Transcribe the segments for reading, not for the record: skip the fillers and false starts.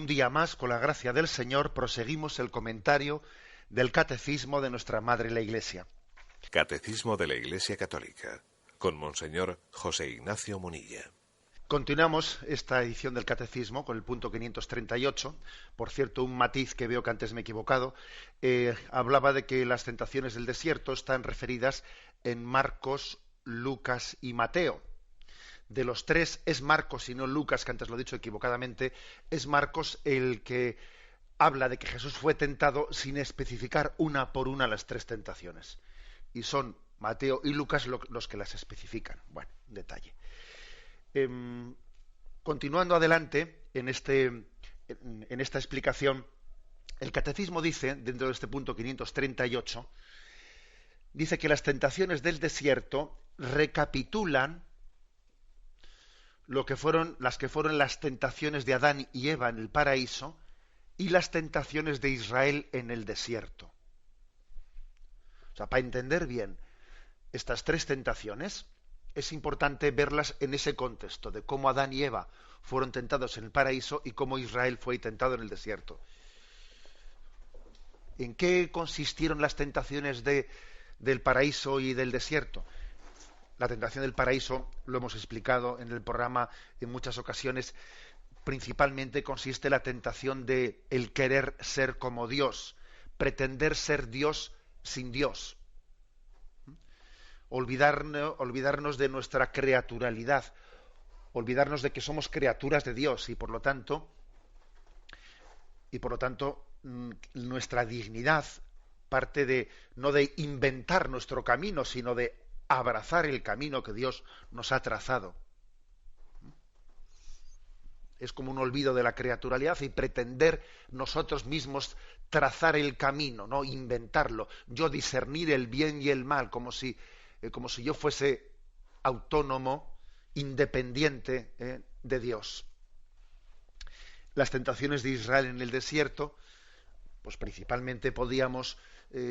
Un día más, con la gracia del Señor, proseguimos el comentario del Catecismo de nuestra Madre la Iglesia. Catecismo de la Iglesia Católica, con Monseñor José Ignacio Munilla. Continuamos esta edición del Catecismo con el punto 538. Por cierto, un matiz que veo que antes me he equivocado. Hablaba de que las tentaciones del desierto están referidas en Marcos, Lucas y Mateo. De los tres es Marcos y no Lucas, que antes lo he dicho equivocadamente, es Marcos el que habla de que Jesús fue tentado sin especificar una por una las tres tentaciones. Y son Mateo y Lucas los que las especifican. Bueno, detalle. Continuando adelante en esta explicación, el Catecismo dice, dentro de este punto 538, dice que las tentaciones del desierto recapitulan las que fueron las tentaciones de Adán y Eva en el paraíso y las tentaciones de Israel en el desierto. O sea, para entender bien estas tres tentaciones, es importante verlas en ese contexto de cómo Adán y Eva fueron tentados en el paraíso y cómo Israel fue tentado en el desierto. ¿En qué consistieron las tentaciones del paraíso y del desierto? La tentación del paraíso, lo hemos explicado en el programa en muchas ocasiones, principalmente consiste en la tentación de el querer ser como Dios, pretender ser Dios sin Dios. Olvidarnos de nuestra creaturalidad, olvidarnos de que somos criaturas de Dios y por lo tanto nuestra dignidad parte de no de inventar nuestro camino, sino de abrazar el camino que Dios nos ha trazado. Es como un olvido de la creaturalidad y pretender nosotros mismos trazar el camino, no inventarlo, yo discernir el bien y el mal como si yo fuese autónomo, independiente de Dios. Las tentaciones de Israel en el desierto, pues principalmente podíamos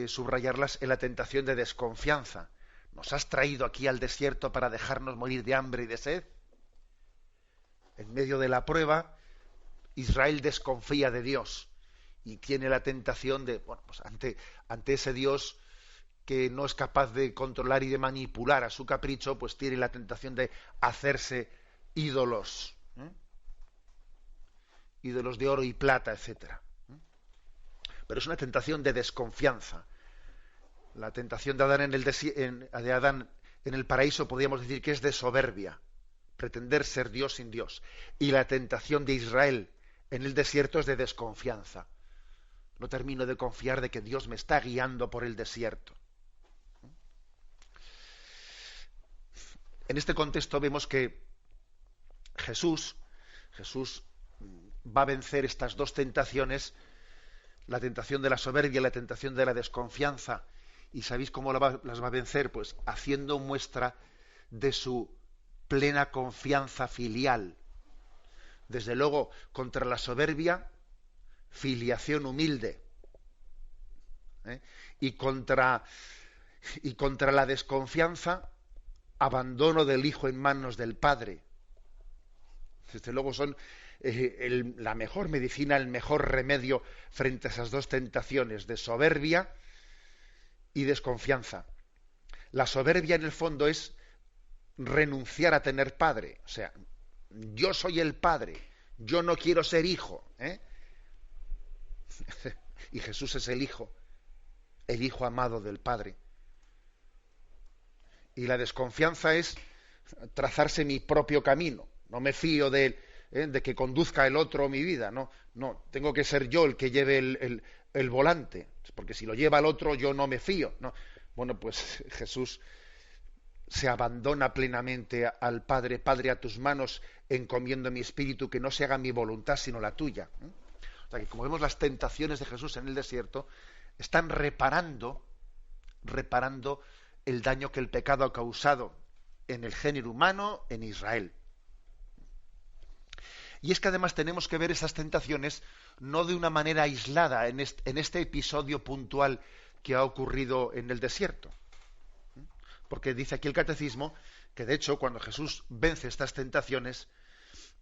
subrayarlas en la tentación de desconfianza. ¿Nos has traído aquí al desierto para dejarnos morir de hambre y de sed? En medio de la prueba, Israel desconfía de Dios y tiene la tentación de, pues ante ese Dios que no es capaz de controlar y de manipular a su capricho, pues tiene la tentación de hacerse ídolos, ídolos de oro y plata, etcétera. Pero es una tentación de desconfianza. La tentación de Adán en el paraíso podríamos decir que es de soberbia, pretender ser Dios sin Dios. Y la tentación de Israel en el desierto es de desconfianza. No termino de confiar de que Dios me está guiando por el desierto. En este contexto vemos que Jesús va a vencer estas dos tentaciones, la tentación de la soberbia y la tentación de la desconfianza. ¿Y sabéis cómo las va a vencer? Pues haciendo muestra de su plena confianza filial. Desde luego, contra la soberbia, filiación humilde. Y contra la desconfianza, abandono del Hijo en manos del Padre. Desde luego son la mejor medicina, el mejor remedio frente a esas dos tentaciones de soberbia y desconfianza. La soberbia en el fondo es renunciar a tener padre. O sea, yo soy el padre, yo no quiero ser hijo. Y Jesús es el hijo amado del Padre. Y la desconfianza es trazarse mi propio camino. No me fío de que conduzca el otro mi vida. No, tengo que ser yo el que lleve el volante. Porque si lo lleva el otro, yo no me fío. No. Bueno, pues Jesús se abandona plenamente al Padre. Padre, a tus manos encomiendo mi espíritu, que no se haga mi voluntad sino la tuya. O sea que, como vemos, las tentaciones de Jesús en el desierto están reparando el daño que el pecado ha causado en el género humano, en Israel. Y es que además tenemos que ver esas tentaciones no de una manera aislada en este episodio puntual que ha ocurrido en el desierto. Porque dice aquí el Catecismo que, de hecho, cuando Jesús vence estas tentaciones,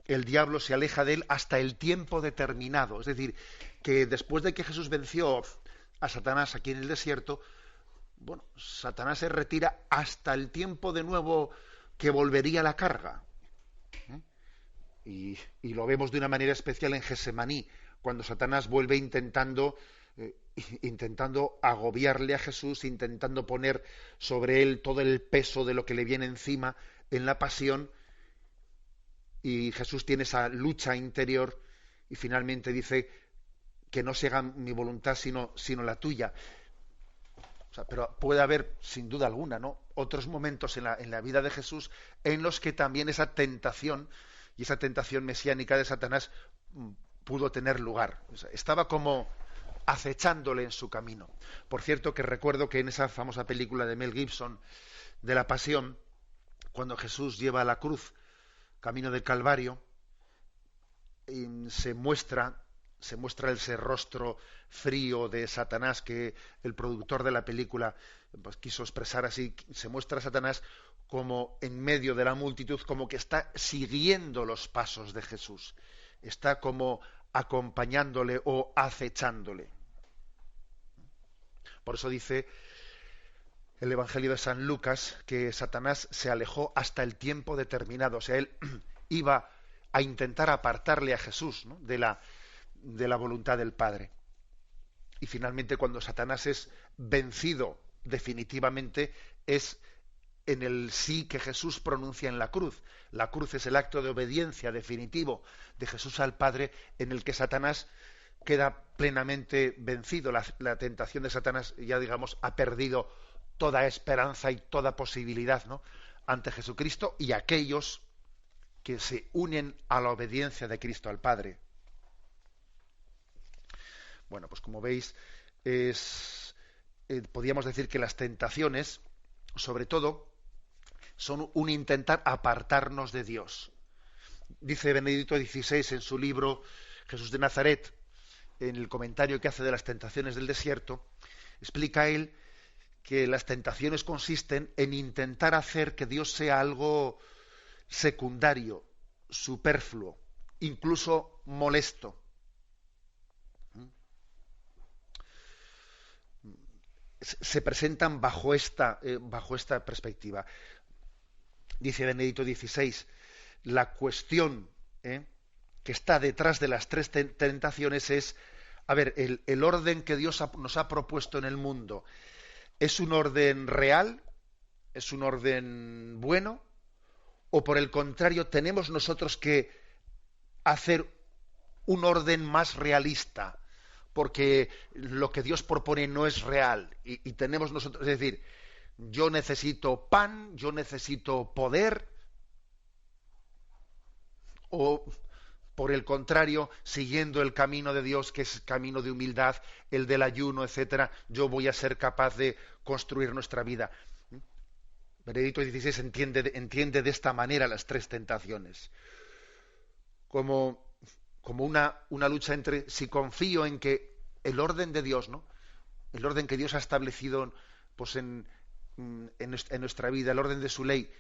el diablo se aleja de él hasta el tiempo determinado. Es decir, que después de que Jesús venció a Satanás aquí en el desierto, bueno, Satanás se retira hasta el tiempo de nuevo que volvería la carga. Y lo vemos de una manera especial en Gesemaní, cuando Satanás vuelve intentando agobiarle a Jesús, intentando poner sobre él todo el peso de lo que le viene encima en la pasión, y Jesús tiene esa lucha interior y finalmente dice que no se haga mi voluntad sino la tuya. O sea, pero puede haber, sin duda alguna, ¿no?, otros momentos en la vida de Jesús en los que también esa tentación y esa tentación mesiánica de Satanás pudo tener lugar. O sea, estaba como acechándole en su camino. Por cierto, que recuerdo que en esa famosa película de Mel Gibson, de la Pasión, cuando Jesús lleva la cruz camino del Calvario, se muestra ese rostro frío de Satanás que el productor de la película pues quiso expresar así. Se muestra a Satanás como en medio de la multitud, como que está siguiendo los pasos de Jesús, está como acompañándole o acechándole. Por eso dice el Evangelio de San Lucas que Satanás se alejó hasta el tiempo determinado. O sea, él iba a intentar apartarle a Jesús, ¿no?, de la voluntad del Padre. Y finalmente, cuando Satanás es vencido definitivamente, es en el sí que Jesús pronuncia en la cruz. La cruz es el acto de obediencia definitivo de Jesús al Padre, en el que Satanás queda plenamente vencido. La tentación de Satanás, ya digamos, ha perdido toda esperanza y toda posibilidad, ¿no?, ante Jesucristo y aquellos que se unen a la obediencia de Cristo al Padre. Bueno, pues como veis, podríamos decir que las tentaciones, sobre todo, son un intentar apartarnos de Dios. Dice Benedicto XVI en su libro Jesús de Nazaret, en el comentario que hace de las tentaciones del desierto, explica él que las tentaciones consisten en intentar hacer que Dios sea algo secundario, superfluo, incluso molesto. Se presentan bajo esta perspectiva. Dice Benedicto XVI, la cuestión que está detrás de las tres tentaciones es, a ver, el orden que Dios nos ha propuesto en el mundo, ¿es un orden real? ¿Es un orden bueno? ¿O por el contrario tenemos nosotros que hacer un orden más realista? Porque lo que Dios propone no es real y tenemos nosotros, es decir, yo necesito pan, yo necesito poder, o por el contrario, siguiendo el camino de Dios, que es camino de humildad, el del ayuno, etcétera, yo voy a ser capaz de construir nuestra vida. Benedicto XVI entiende de esta manera las tres tentaciones, como una lucha entre si confío en que el orden de Dios, ¿no?, el orden que Dios ha establecido pues en nuestra vida, el orden de su ley,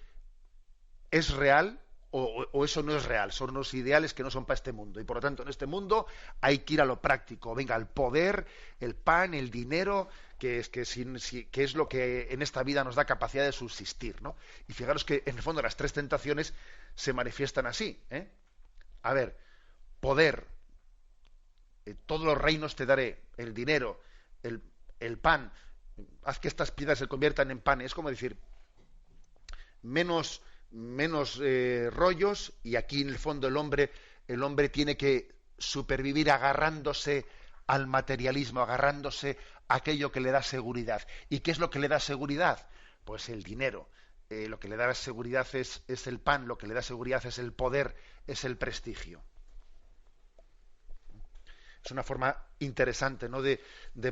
es real o eso no es real, son unos ideales que no son para este mundo, y por lo tanto en este mundo hay que ir a lo práctico. Venga, el poder, el pan, el dinero, que es lo que en esta vida nos da capacidad de subsistir, ¿no? Y fijaros que en el fondo las tres tentaciones se manifiestan así, A ver, poder, todos los reinos te daré, el dinero, el pan, haz que estas piedras se conviertan en pan. Es como decir, menos rollos, y aquí en el fondo el hombre tiene que supervivir agarrándose al materialismo, agarrándose a aquello que le da seguridad. ¿Y qué es lo que le da seguridad? Pues el dinero. Lo que le da seguridad es el pan, lo que le da seguridad es el poder, es el prestigio. Es una forma interesante, ¿no?, de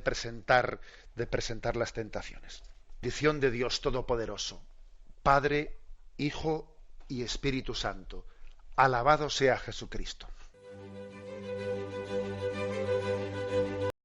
presentar las tentaciones. Bendición de Dios Todopoderoso, Padre, Hijo y Espíritu Santo. Alabado sea Jesucristo.